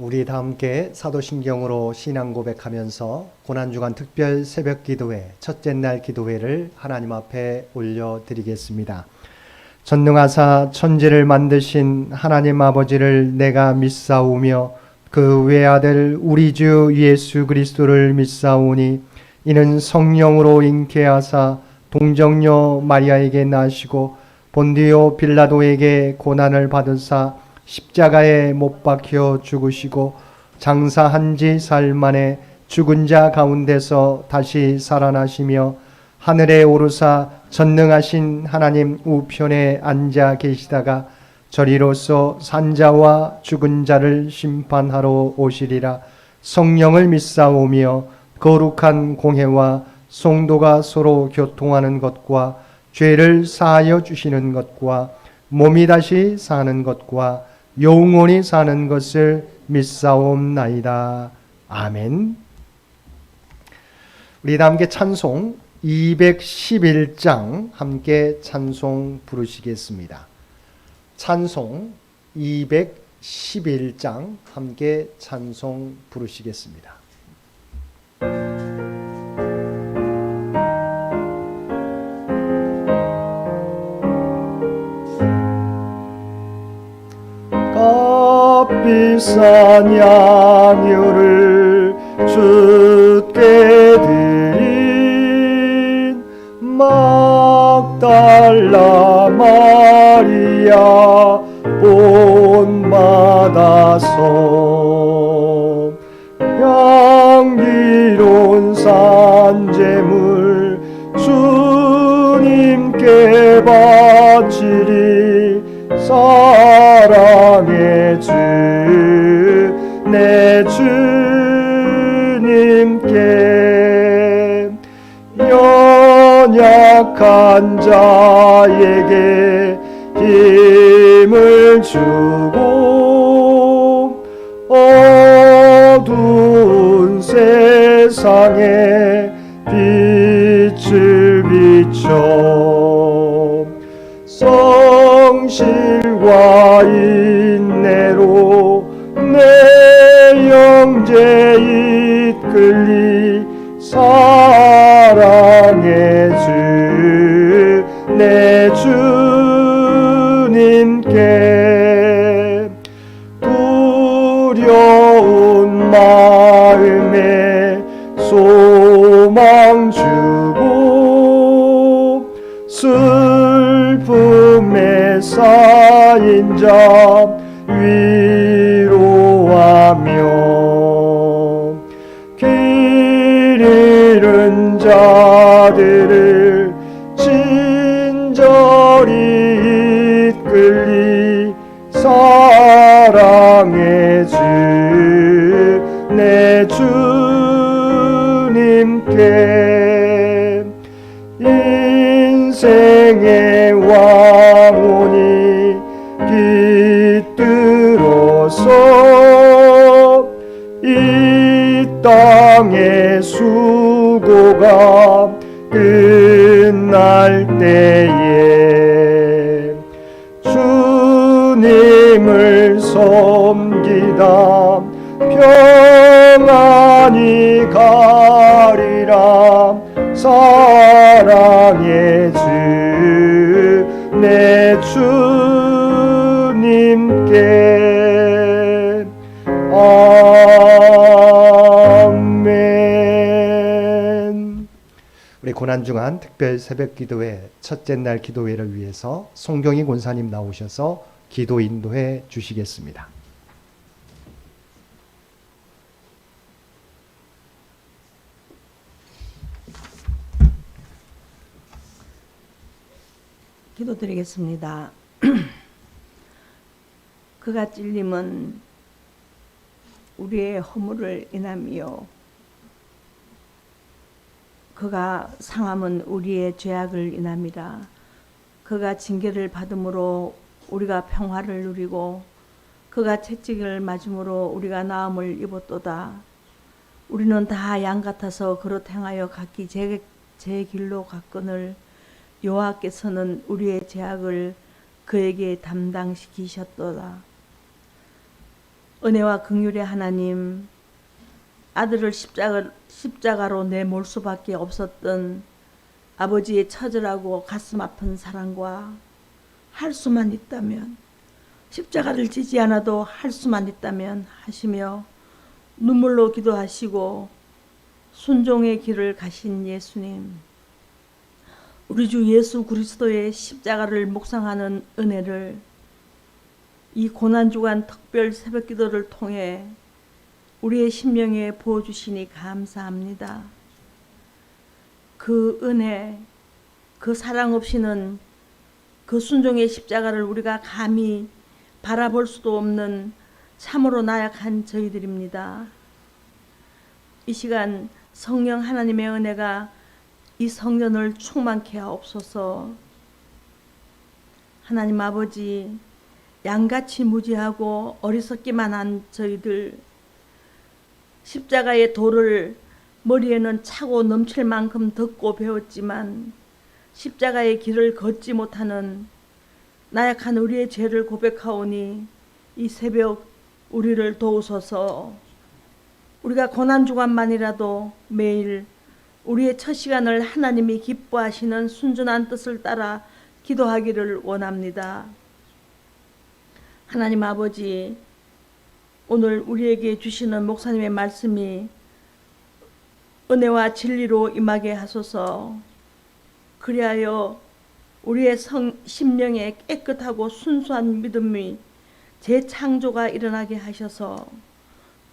우리 다 함께 사도신경으로 신앙 고백하면서 고난주간 특별 새벽 기도회 첫째 날 기도회를 하나님 앞에 올려드리겠습니다. 전능하사 천지를 만드신 하나님 아버지를 내가 믿사오며 그 외아들 우리 주 예수 그리스도를 믿사오니 이는 성령으로 잉태하사 동정녀 마리아에게 나시고 본디오 빌라도에게 고난을 받으사 십자가에 못 박혀 죽으시고 장사한 지 사흘 만에 죽은 자 가운데서 다시 살아나시며 하늘에 오르사 전능하신 하나님 우편에 앉아 계시다가 저리로서 산자와 죽은 자를 심판하러 오시리라. 성령을 믿사오며 거룩한 공회와 성도가 서로 교통하는 것과 죄를 사하여 주시는 것과 몸이 다시 사는 것과 영원히 사는 것을 믿사옵나이다. 아멘. 우리 다 함께 찬송 211장 함께 찬송 부르시겠습니다. 찬송 211장 함께 찬송 부르시겠습니다. 비싼 양유를 주께 드린 막달라 마리아 본받아서 향기로운 산제물 주님께 바치리. 사랑의 주 내 주님께 연약한 자에게 힘을 주고 어두운 세상에 빛을 비춰 성실과 인내로 내 영제 이끌리. 사랑의 주 내 주님께 두려운 마음에 소망 주고 슬픔에 쌓인 자 위로하며 길 잃은 자들을 친절히 이끌리. 사랑의 주 내 주님께 인생의 왕혼이 깃들어서 이 땅의 수고가 끝날 때에 주님을 섬기다 평안히 가리라. 사랑의 주 내 주님께 아멘. 우리 고난주간 특별 새벽 기도회 첫째 날 기도회를 위해서 송경희 권사님 나오셔서 기도 인도해 주시겠습니다. 기도드리겠습니다. 그가 찔림은 우리의 허물을 인함이요 그가 상함은 우리의 죄악을 인함이라. 그가 징계를 받음으로 우리가 평화를 누리고 그가 채찍을 맞음으로 우리가 나음을 입었도다. 우리는 다 양 같아서 그릇 행하여 각기 제 길로 갔거늘 여호와께서는 우리의 죄악을 그에게 담당시키셨도다. 은혜와 긍휼의 하나님, 아들을 십자가로 내몰 수밖에 없었던 아버지의 처절하고 가슴 아픈 사랑과 할 수만 있다면, 십자가를 지지 않아도 할 수만 있다면 하시며 눈물로 기도하시고 순종의 길을 가신 예수님, 우리 주 예수 그리스도의 십자가를 묵상하는 은혜를 이 고난주간 특별 새벽기도를 통해 우리의 심령에 부어주시니 감사합니다. 그 은혜, 그 사랑 없이는 그 순종의 십자가를 우리가 감히 바라볼 수도 없는 참으로 나약한 저희들입니다. 이 시간 성령 하나님의 은혜가 이 성전을 충만케 하옵소서. 하나님 아버지, 양같이 무지하고 어리석기만 한 저희들, 십자가의 도를 머리에는 차고 넘칠 만큼 듣고 배웠지만 십자가의 길을 걷지 못하는 나약한 우리의 죄를 고백하오니 이 새벽 우리를 도우소서. 우리가 고난주간만이라도 매일 우리의 첫 시간을 하나님이 기뻐하시는 순전한 뜻을 따라 기도하기를 원합니다. 하나님 아버지, 오늘 우리에게 주시는 목사님의 말씀이 은혜와 진리로 임하게 하소서. 그리하여 우리의 심령에 깨끗하고 순수한 믿음이 재창조가 일어나게 하셔서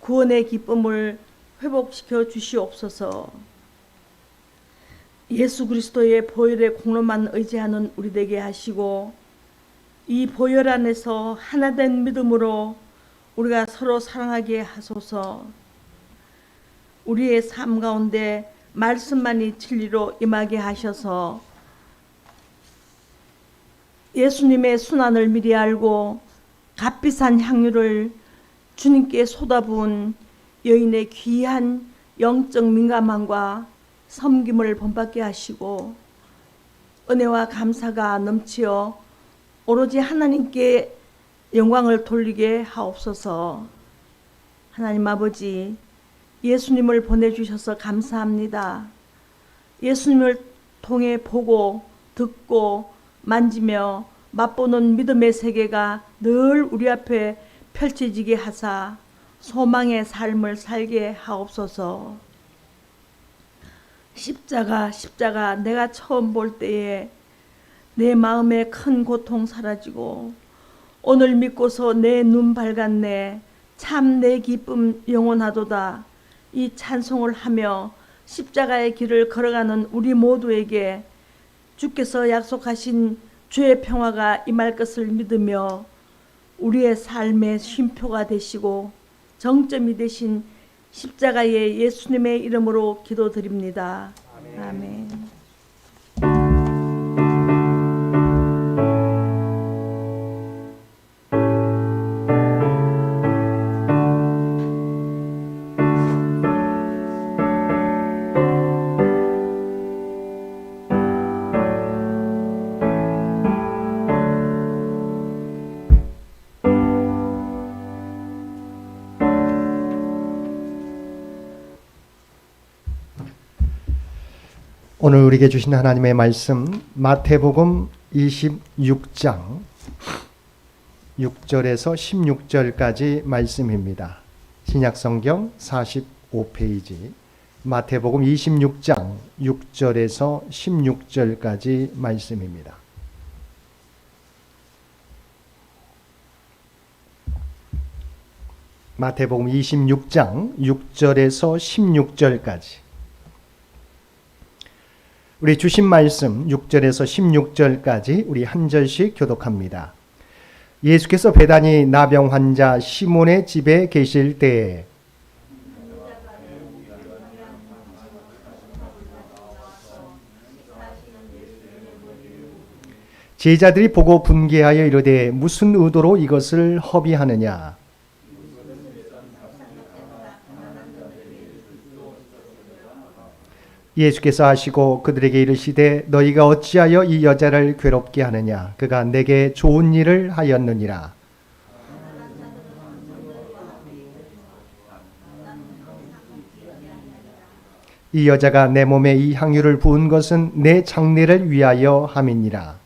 구원의 기쁨을 회복시켜 주시옵소서. 예수 그리스도의 보혈의 공로만 의지하는 우리 되게 하시고 이 보혈 안에서 하나된 믿음으로 우리가 서로 사랑하게 하소서. 우리의 삶 가운데 말씀만이 진리로 임하게 하셔서 예수님의 순환을 미리 알고 값비싼 향유를 주님께 쏟아부은 여인의 귀한 영적 민감함과 섬김을 본받게 하시고 은혜와 감사가 넘치어 오로지 하나님께 영광을 돌리게 하옵소서. 하나님 아버지, 예수님을 보내주셔서 감사합니다. 예수님을 통해 보고 듣고 만지며 맛보는 믿음의 세계가 늘 우리 앞에 펼쳐지게 하사 소망의 삶을 살게 하옵소서. 십자가 내가 처음 볼 때에 내 마음에 큰 고통 사라지고 오늘 믿고서 내 눈 밝았네, 참 내 기쁨 영원하도다, 이 찬송을 하며 십자가의 길을 걸어가는 우리 모두에게 주께서 약속하신 주의 평화가 임할 것을 믿으며 우리의 삶의 쉼표가 되시고 정점이 되신 십자가의 예수님의 이름으로 기도드립니다. 아멘. 오늘 우리에게 주신 하나님의 말씀 마태복음 26장 6절에서 16절까지 말씀입니다. 신약성경 45페이지 마태복음 26장 6절에서 16절까지 말씀입니다. 마태복음 26장 6절에서 16절까지 우리 주신 말씀 6절에서 16절까지 우리 한 절씩 교독합니다. 예수께서 베다니 나병 환자 시몬의 집에 계실 때에 제자들이 보고 분개하여 이르되 무슨 의도로 이것을 허비하느냐. 예수께서 하시고 그들에게 이르시되 너희가 어찌하여 이 여자를 괴롭게 하느냐. 그가 내게 좋은 일을 하였느니라. 이 여자가 내 몸에 이 향유를 부은 것은 내 장례를 위하여 함이니라.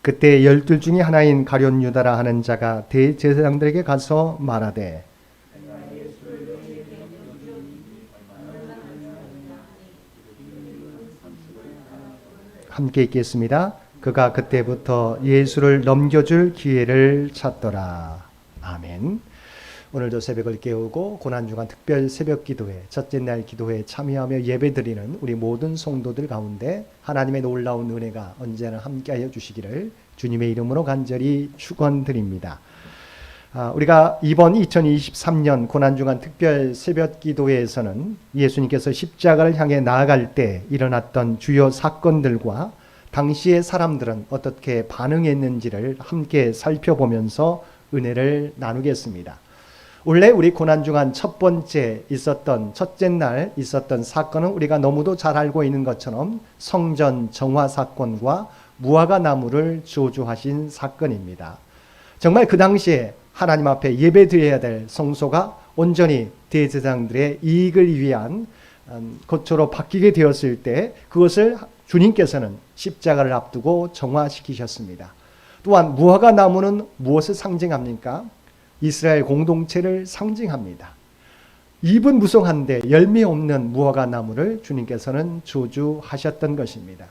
그때 12 중에 하나인 가룟 유다라 하는 자가 대제사장들에게 가서 말하되 함께 읽겠습니다. 그가 그때부터 예수를 넘겨줄 기회를 찾더라. 아멘. 오늘도 새벽을 깨우고 고난주간 특별 새벽 기도회, 첫째 날 기도회에 참여하며 예배드리는 우리 모든 성도들 가운데 하나님의 놀라운 은혜가 언제나 함께하여 주시기를 주님의 이름으로 간절히 축원드립니다. 우리가 이번 2023년 고난주간 특별 새벽 기도회에서는 예수님께서 십자가를 향해 나아갈 때 일어났던 주요 사건들과 당시의 사람들은 어떻게 반응했는지를 함께 살펴보면서 은혜를 나누겠습니다. 원래 우리 고난주간 첫 번째 있었던 첫째 날 있었던 사건은 우리가 너무도 잘 알고 있는 것처럼 성전 정화 사건과 무화과 나무를 저주하신 사건입니다. 정말 그 당시에 하나님 앞에 예배드려야 될 성소가 온전히 대제사장들의 이익을 위한 것으로 바뀌게 되었을 때 그것을 주님께서는 십자가를 앞두고 정화시키셨습니다. 또한 무화과 나무는 무엇을 상징합니까? 이스라엘 공동체를 상징합니다. 잎은 무성한데 열매 없는 무화과 나무를 주님께서는 저주하셨던 것입니다.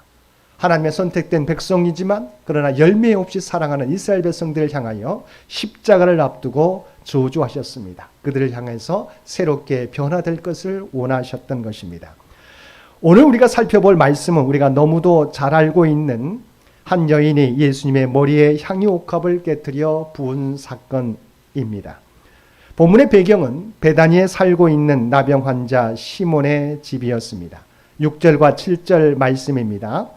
하나님의 선택된 백성이지만 그러나 열매 없이 사랑하는 이스라엘 백성들을 향하여 십자가를 앞두고 저주하셨습니다. 그들을 향해서 새롭게 변화될 것을 원하셨던 것입니다. 오늘 우리가 살펴볼 말씀은 우리가 너무도 잘 알고 있는 한 여인이 예수님의 머리에 향유옥합을 깨뜨려 부은 사건입니다. 본문의 배경은 베다니에 살고 있는 나병 환자 시몬의 집이었습니다. 6절과 7절 말씀입니다.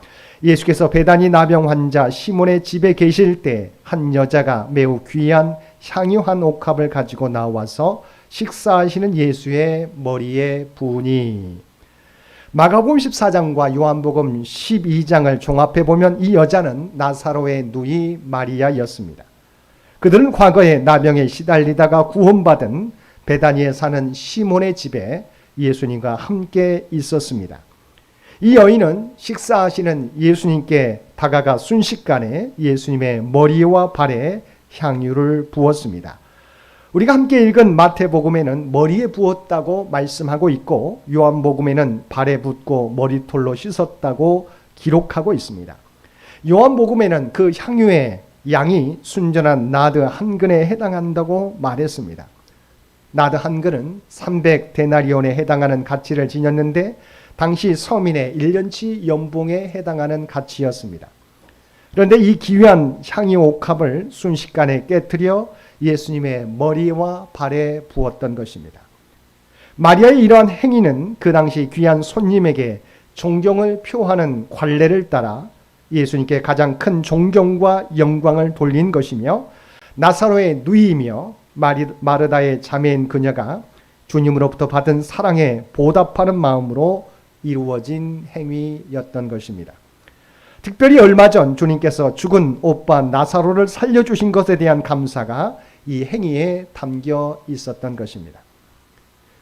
예수께서 베다니 나병 환자 시몬의 집에 계실 때 한 여자가 매우 귀한 향유 한 옥합을 가지고 나와서 식사하시는 예수의 머리에 부으니. 마가복음 14장과 요한복음 12장을 종합해 보면 이 여자는 나사로의 누이 마리아였습니다. 그들은 과거에 나병에 시달리다가 구원받은 베다니에 사는 시몬의 집에 예수님과 함께 있었습니다. 이 여인은 식사하시는 예수님께 다가가 순식간에 예수님의 머리와 발에 향유를 부었습니다. 우리가 함께 읽은 마태복음에는 머리에 부었다고 말씀하고 있고 요한복음에는 발에 붓고 머리털로 씻었다고 기록하고 있습니다. 요한복음에는 그 향유의 양이 순전한 나드 한 근에 해당한다고 말했습니다. 나드 한 근은 300데나리온에 해당하는 가치를 지녔는데 당시 서민의 1년치 연봉에 해당하는 가치였습니다. 그런데 이 귀한 향유 옥합을 순식간에 깨뜨려 예수님의 머리와 발에 부었던 것입니다. 마리아의 이러한 행위는 그 당시 귀한 손님에게 존경을 표하는 관례를 따라 예수님께 가장 큰 존경과 영광을 돌린 것이며 나사로의 누이이며 마르다의 자매인 그녀가 주님으로부터 받은 사랑에 보답하는 마음으로 이루어진 행위였던 것입니다. 특별히 얼마 전 주님께서 죽은 오빠 나사로를 살려주신 것에 대한 감사가 이 행위에 담겨 있었던 것입니다.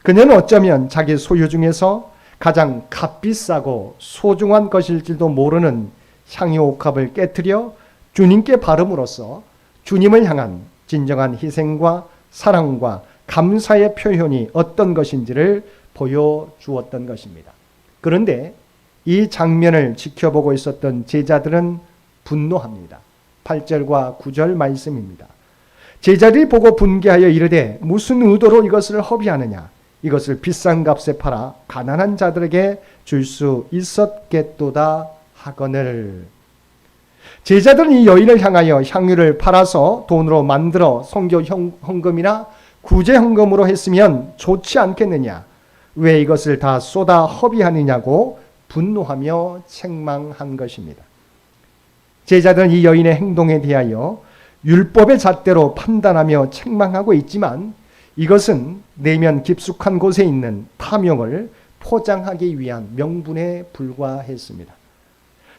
그녀는 어쩌면 자기 소유 중에서 가장 값비싸고 소중한 것일지도 모르는 향유 옥합을 깨뜨려 주님께 바름으로써 주님을 향한 진정한 희생과 사랑과 감사의 표현이 어떤 것인지를 보여주었던 것입니다. 그런데 이 장면을 지켜보고 있었던 제자들은 분노합니다. 8절과 9절 말씀입니다. 제자들이 보고 분개하여 이르되 무슨 의도로 이것을 허비하느냐? 이것을 비싼 값에 팔아 가난한 자들에게 줄 수 있었겠도다 하거늘. 제자들은 이 여인을 향하여 향유를 팔아서 돈으로 만들어 선교 헌금이나 구제 헌금으로 했으면 좋지 않겠느냐? 왜 이것을 다 쏟아 허비하느냐고 분노하며 책망한 것입니다. 제자들은 이 여인의 행동에 대하여 율법의 잣대로 판단하며 책망하고 있지만 이것은 내면 깊숙한 곳에 있는 탐욕을 포장하기 위한 명분에 불과했습니다.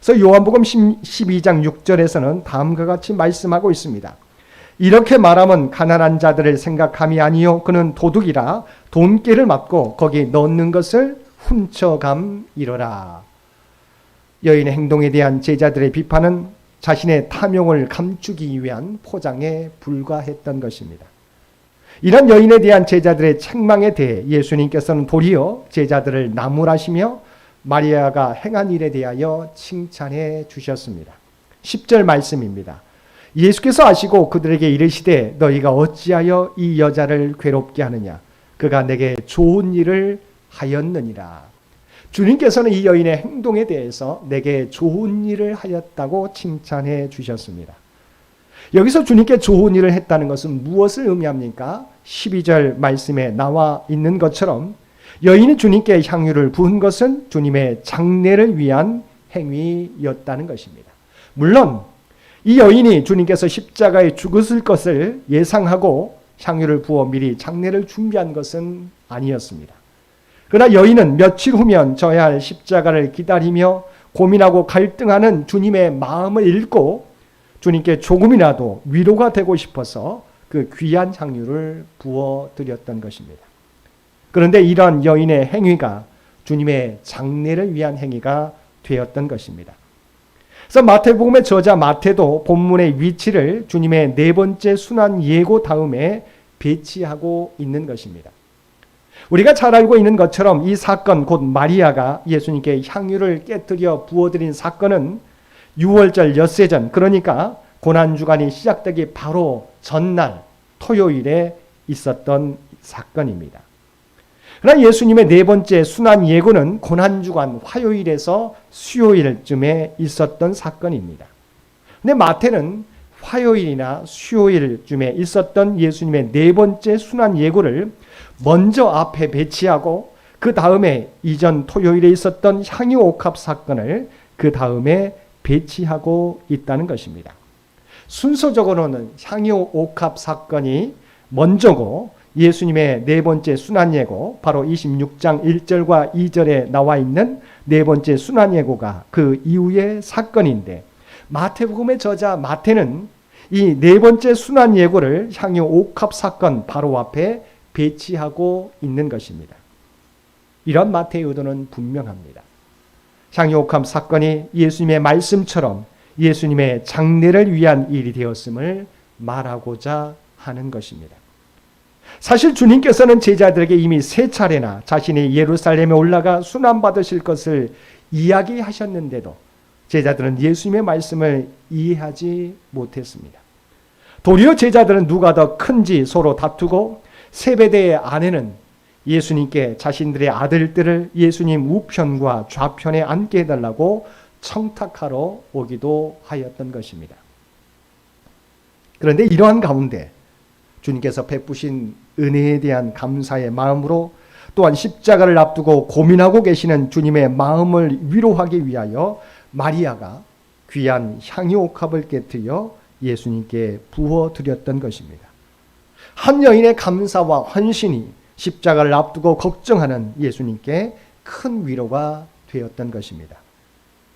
그래서 요한복음 12장 6절에서는 다음과 같이 말씀하고 있습니다. 이렇게 말하면 가난한 자들을 생각함이 아니요 그는 도둑이라 돈깨를 맞고 거기 넣는 것을 훔쳐감이로라. 여인의 행동에 대한 제자들의 비판은 자신의 탐욕을 감추기 위한 포장에 불과했던 것입니다. 이런 여인에 대한 제자들의 책망에 대해 예수님께서는 도리어 제자들을 나무라시며 마리아가 행한 일에 대하여 칭찬해 주셨습니다. 10절 말씀입니다. 예수께서 아시고 그들에게 이르시되 너희가 어찌하여 이 여자를 괴롭게 하느냐 그가 내게 좋은 일을 하였느니라. 주님께서는 이 여인의 행동에 대해서 내게 좋은 일을 하였다고 칭찬해 주셨습니다. 여기서 주님께 좋은 일을 했다는 것은 무엇을 의미합니까? 12절 말씀에 나와 있는 것처럼 여인이 주님께 향유를 부은 것은 주님의 장례를 위한 행위였다는 것입니다. 물론 이 여인이 주님께서 십자가에 죽으실 것을 예상하고 향유를 부어 미리 장례를 준비한 것은 아니었습니다. 그러나 여인은 며칠 후면 져야 할 십자가를 기다리며 고민하고 갈등하는 주님의 마음을 읽고 주님께 조금이라도 위로가 되고 싶어서 그 귀한 향유를 부어 드렸던 것입니다. 그런데 이러한 여인의 행위가 주님의 장례를 위한 행위가 되었던 것입니다. 그래서 마태복음의 저자 마태도 본문의 위치를 주님의 네 번째 순환 예고 다음에 배치하고 있는 것입니다. 우리가 잘 알고 있는 것처럼 이 사건 곧 마리아가 예수님께 향유를 깨뜨려 부어드린 사건은 6월절 엿새 전 그러니까 고난주간이 시작되기 바로 전날 토요일에 있었던 사건입니다. 그러나 예수님의 네 번째 순환 예고는 고난주간 화요일에서 수요일쯤에 있었던 사건입니다. 근데 마태는 화요일이나 수요일쯤에 있었던 예수님의 네 번째 순환 예고를 먼저 앞에 배치하고 그 다음에 이전 토요일에 있었던 향유 옥합 사건을 그 다음에 배치하고 있다는 것입니다. 순서적으로는 향유 옥합 사건이 먼저고 예수님의 네 번째 순환 예고 바로 26장 1절과 2절에 나와 있는 네 번째 순환 예고가 그 이후의 사건인데 마태복음의 저자 마태는 이 네 번째 순환 예고를 향유 옥합 사건 바로 앞에 배치하고 있는 것입니다. 이런 마태의 의도는 분명합니다. 향유 옥합 사건이 예수님의 말씀처럼 예수님의 장례를 위한 일이 되었음을 말하고자 하는 것입니다. 사실 주님께서는 제자들에게 이미 세 차례나 자신이 예루살렘에 올라가 순환받으실 것을 이야기하셨는데도 제자들은 예수님의 말씀을 이해하지 못했습니다. 도리어 제자들은 누가 더 큰지 서로 다투고 세베대의 아내는 예수님께 자신들의 아들들을 예수님 우편과 좌편에 앉게 해달라고 청탁하러 오기도 하였던 것입니다. 그런데 이러한 가운데 주님께서 베푸신 은혜에 대한 감사의 마음으로 또한 십자가를 앞두고 고민하고 계시는 주님의 마음을 위로하기 위하여 마리아가 귀한 향유 옥합을 깨뜨려 예수님께 부어드렸던 것입니다. 한 여인의 감사와 헌신이 십자가를 앞두고 걱정하는 예수님께 큰 위로가 되었던 것입니다.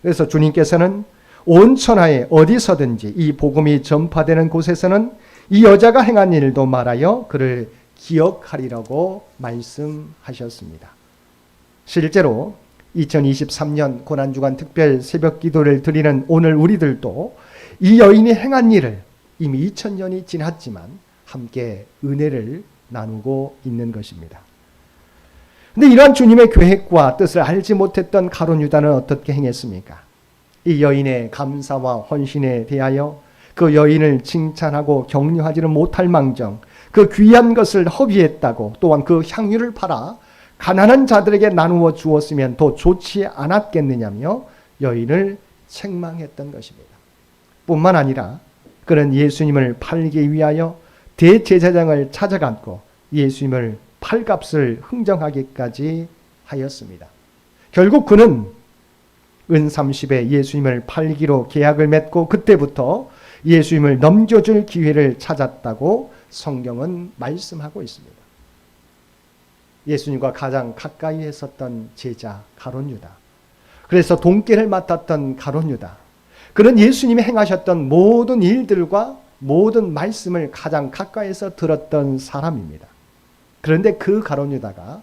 그래서 주님께서는 온 천하에 어디서든지 이 복음이 전파되는 곳에서는 이 여자가 행한 일도 말하여 그를 기억하리라고 말씀하셨습니다. 실제로 2023년 고난주간 특별 새벽 기도를 드리는 오늘 우리들도 이 여인이 행한 일을 이미 2000년이 지났지만 함께 은혜를 나누고 있는 것입니다. 그런데 이러한 주님의 계획과 뜻을 알지 못했던 가룟 유다는 어떻게 행했습니까? 이 여인의 감사와 헌신에 대하여 그 여인을 칭찬하고 격려하지는 못할 망정 그 귀한 것을 허비했다고 또한 그 향유를 팔아 가난한 자들에게 나누어 주었으면 더 좋지 않았겠느냐며 여인을 책망했던 것입니다. 뿐만 아니라 그는 예수님을 팔기 위하여 대제사장을 찾아갔고 예수님을 팔값을 흥정하기까지 하였습니다. 결국 그는 은 30에 예수님을 팔기로 계약을 맺고 그때부터 예수님을 넘겨줄 기회를 찾았다고 성경은 말씀하고 있습니다. 예수님과 가장 가까이 했었던 제자 가룟 유다. 그래서 돈깨를 맡았던 가룟 유다. 그는 예수님이 행하셨던 모든 일들과 모든 말씀을 가장 가까이서 들었던 사람입니다. 그런데 그 가룟 유다가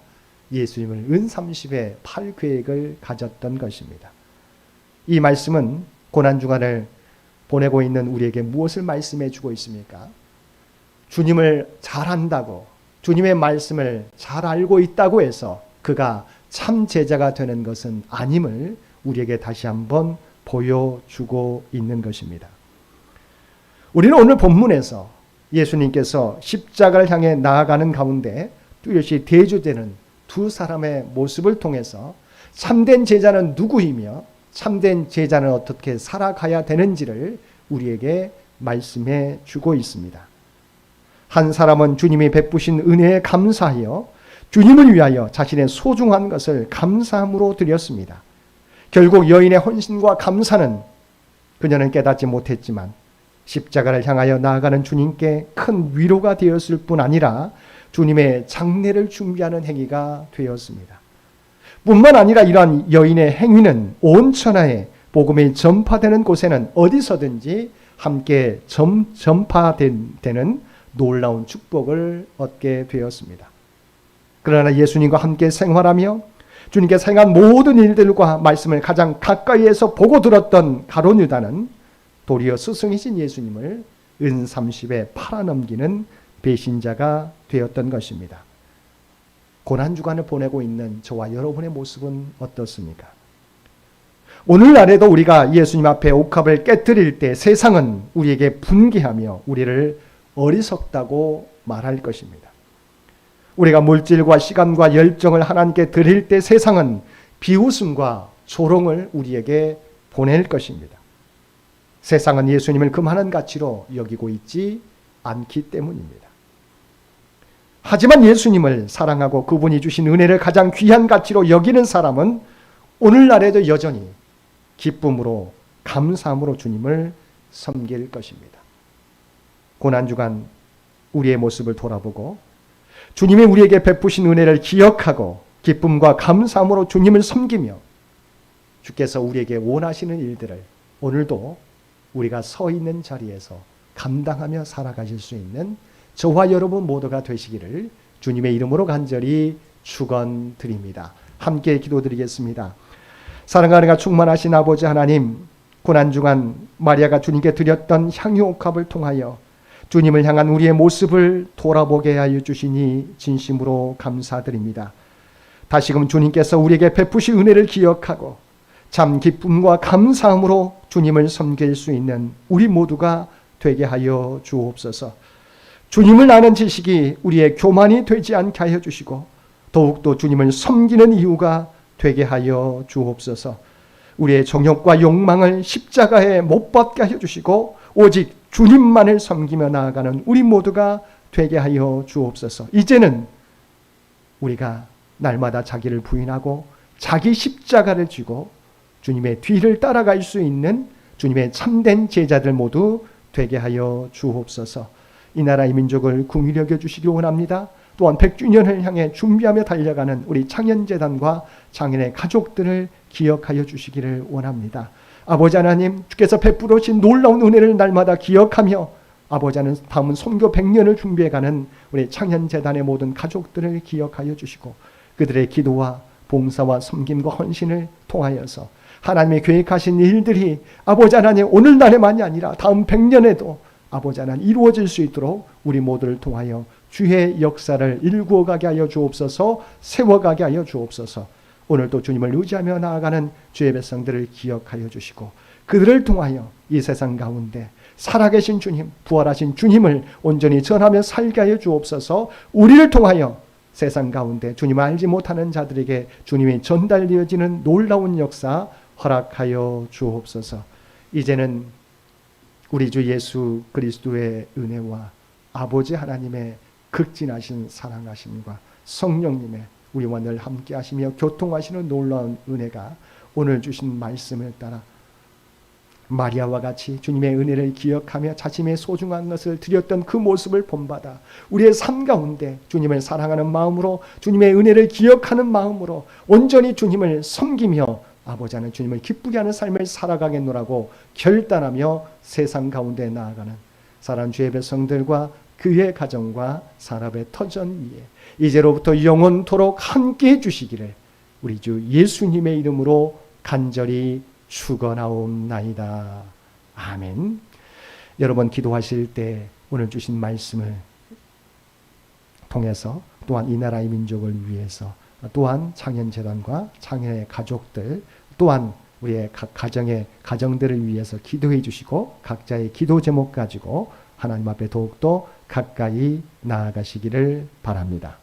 예수님을 은30에 팔 계획을 가졌던 것입니다. 이 말씀은 고난주간을 보내고 있는 우리에게 무엇을 말씀해 주고 있습니까? 주님을 잘 안다고, 주님의 말씀을 잘 알고 있다고 해서 그가 참 제자가 되는 것은 아님을 우리에게 다시 한번 보여주고 있는 것입니다. 우리는 오늘 본문에서 예수님께서 십자가를 향해 나아가는 가운데 뚜렷이 대조되는 두 사람의 모습을 통해서 참된 제자는 누구이며 참된 제자는 어떻게 살아가야 되는지를 우리에게 말씀해 주고 있습니다. 한 사람은 주님이 베푸신 은혜에 감사하여 주님을 위하여 자신의 소중한 것을 감사함으로 드렸습니다. 결국 여인의 헌신과 감사는 그녀는 깨닫지 못했지만 십자가를 향하여 나아가는 주님께 큰 위로가 되었을 뿐 아니라 주님의 장례를 준비하는 행위가 되었습니다. 뿐만 아니라 이러한 여인의 행위는 온 천하에 복음이 전파되는 곳에는 어디서든지 함께 전파되는 놀라운 축복을 얻게 되었습니다. 그러나 예수님과 함께 생활하며 주님께서 행한 모든 일들과 말씀을 가장 가까이에서 보고 들었던 가룟 유다는 도리어 스승이신 예수님을 은30에 팔아넘기는 배신자가 되었던 것입니다. 고난주간을 보내고 있는 저와 여러분의 모습은 어떻습니까? 오늘날에도 우리가 예수님 앞에 옥합을 깨뜨릴 때 세상은 우리에게 분개하며 우리를 어리석다고 말할 것입니다. 우리가 물질과 시간과 열정을 하나님께 드릴 때 세상은 비웃음과 조롱을 우리에게 보낼 것입니다. 세상은 예수님을 그만한 가치로 여기고 있지 않기 때문입니다. 하지만 예수님을 사랑하고 그분이 주신 은혜를 가장 귀한 가치로 여기는 사람은 오늘날에도 여전히 기쁨으로 감사함으로 주님을 섬길 것입니다. 고난주간 우리의 모습을 돌아보고 주님이 우리에게 베푸신 은혜를 기억하고 기쁨과 감사함으로 주님을 섬기며 주께서 우리에게 원하시는 일들을 오늘도 우리가 서 있는 자리에서 감당하며 살아가실 수 있는 저와 여러분 모두가 되시기를 주님의 이름으로 간절히 축원드립니다. 함께 기도드리겠습니다. 사랑하는 충만하신 아버지 하나님, 고난주간 마리아가 주님께 드렸던 향유옥합을 통하여 주님을 향한 우리의 모습을 돌아보게 하여 주시니 진심으로 감사드립니다. 다시금 주님께서 우리에게 베푸신 은혜를 기억하고 참 기쁨과 감사함으로 주님을 섬길 수 있는 우리 모두가 되게 하여 주옵소서. 주님을 아는 지식이 우리의 교만이 되지 않게 하여 주시고 더욱더 주님을 섬기는 이유가 되게 하여 주옵소서. 우리의 정욕과 욕망을 십자가에 못 박게 하여 주시고 오직 주님만을 섬기며 나아가는 우리 모두가 되게 하여 주옵소서. 이제는 우리가 날마다 자기를 부인하고 자기 십자가를 쥐고 주님의 뒤를 따라갈 수 있는 주님의 참된 제자들 모두 되게 하여 주옵소서. 이 나라 이 민족을 긍휼히 여겨 주시기 원합니다. 또한 100주년을 향해 준비하며 달려가는 우리 창현재단과 장인의 가족들을 기억하여 주시기를 원합니다. 아버지 하나님, 주께서 베풀어 주신 놀라운 은혜를 날마다 기억하며 아버지 하나님, 다음은 선교 100년을 준비해가는 우리 창현재단의 모든 가족들을 기억하여 주시고 그들의 기도와 봉사와 섬김과 헌신을 통하여서 하나님의 계획하신 일들이 아버지 하나님 오늘날에만이 아니라 다음 100년에도 아버지 하나님 이루어질 수 있도록 우리 모두를 통하여 주의 역사를 일구어가게 하여 주옵소서. 세워가게 하여 주옵소서. 오늘도 주님을 의지하며 나아가는 주의 백성들을 기억하여 주시고 그들을 통하여 이 세상 가운데 살아계신 주님, 부활하신 주님을 온전히 전하며 살게 하여 주옵소서. 우리를 통하여 세상 가운데 주님을 알지 못하는 자들에게 주님이 전달되어지는 놀라운 역사 허락하여 주옵소서. 이제는 우리 주 예수 그리스도의 은혜와 아버지 하나님의 극진하신 사랑하심과 성령님의 우리와 늘 함께 하시며 교통하시는 놀라운 은혜가 오늘 주신 말씀을 따라 마리아와 같이 주님의 은혜를 기억하며 자신의 소중한 것을 드렸던 그 모습을 본받아 우리의 삶 가운데 주님을 사랑하는 마음으로 주님의 은혜를 기억하는 마음으로 온전히 주님을 섬기며 아버지 하나님 주님을 기쁘게 하는 삶을 살아가겠노라고 결단하며 세상 가운데 나아가는 사랑하는 주의 백성들과 그의 가정과 산업의 터전 위에 이제로부터 영원토록 함께해 주시기를 우리 주 예수님의 이름으로 간절히 축원하옵나이다. 아멘. 여러분 기도하실 때 오늘 주신 말씀을 통해서 또한 이 나라의 민족을 위해서 또한 창현재단과 창현의 가족들 또한 우리의 각 가정들을 위해서 기도해 주시고 각자의 기도 제목 가지고 하나님 앞에 더욱더 가까이 나아가시기를 바랍니다.